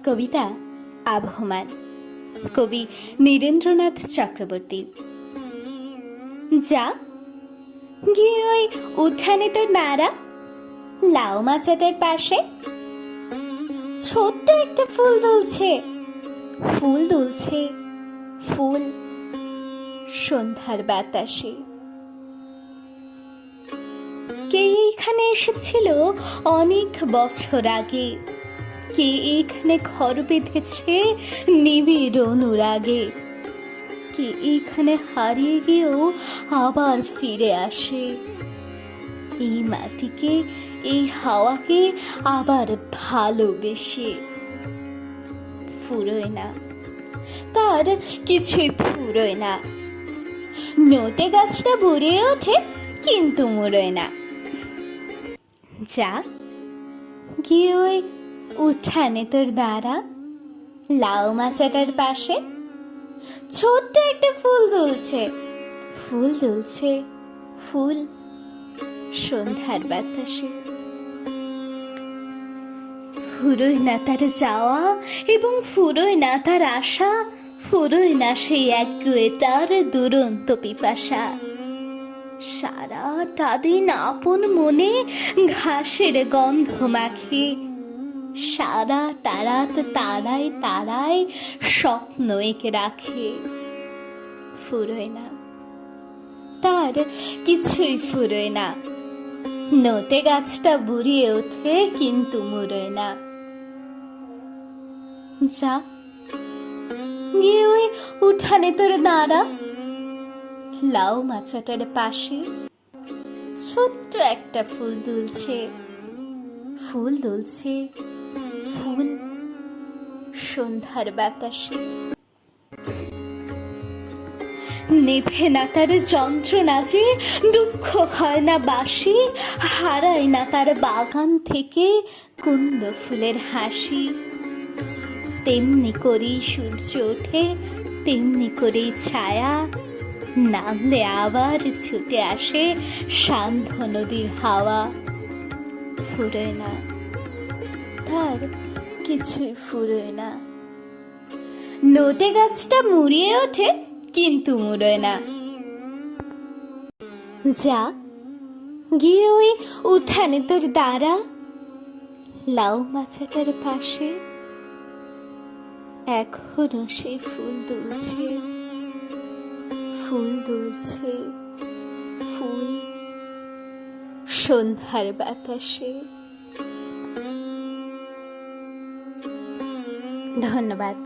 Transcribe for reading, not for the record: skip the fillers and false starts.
কবিতা আবহমান, কবি নীরেন্দ্রনাথ চক্রবর্তী। যা গিয়ে ওই উঠানে তোর নাড়া, লাউ মাচাটার পাশে ছোট্ট একটা ফুল দুলছে, ফুল দুলছে, ফুল সন্ধ্যার বাতাসে। কে এইখানে এসেছিল অনেক বছর আগে, কে এইখানে ঘর বেঁধেছে নিবিড় অনুরাগে, কে এইখানে হারিয়ে গিয়েও আবার ফিরে আসে, এই মাটিকে এই হাওয়াকে আবার ভালোবেসে। ফুরোয় না, তার কিছুই ফুরোয় না, নোটে গাছটা বুড়ে ওঠে কিন্তু মুড়োয় না। যা গিয়ে ওই উঠানে তোর দাঁড়া, লাউ মাচাটার পাশে ছোট্ট একটা ফুল দুলছে, ফুল দুলছে, ফুল সন্ধ্যার বাতাসে। ফুরোয় না তার যাওয়া এবং ফুরোয় না তার আশা, ফুরোয় না সেই একগুয়ে তার দুরন্ত পিপাসা। সারাটা দিন আপন মনে ঘাসের গন্ধ মাখে, সারাটা রাত তারায় তারায় স্বপ্ন এঁকে রাখে। ফুরোয় না, তার কিছুই ফুরোয় না, নোটে গাছটা বুড়িয়ে ওঠে কিন্তু মুড়োয় না। যা গিয়ে ওই উঠানে তোর দাঁড়া, লাউ মাচাটার পাশে ছোট্ট একটা ফুল দুলছে, ফুল দুলছে, ফুল সন্ধ্যার বাতাসে। নেভে না তার যন্ত্রণা যে, দুঃখ হয় না বাসি, হারায় না তার বাগান থেকে কুন্দ ফুলের হাসি। তেমনি করেই সূর্য ওঠে, তেমনি করেই ছায়া, নামলে আবার ছুটে আসে সান্ধ্য নদীর হাওয়া। ফুরোয় না, তার কিছুই ফুরোয় না, নোটে গাছটা মুড়িয়ে ওঠে কিন্তু মুড়োয় না। যা গিয়ে ওই উঠানে তোর দাঁড়া, লাউ মাচাটার পাশে এখনো সেই ফুল দুলছে, ফুল দুলছে, ফুল সন্ধ্যার বাতাসে। ধন্যবাদ।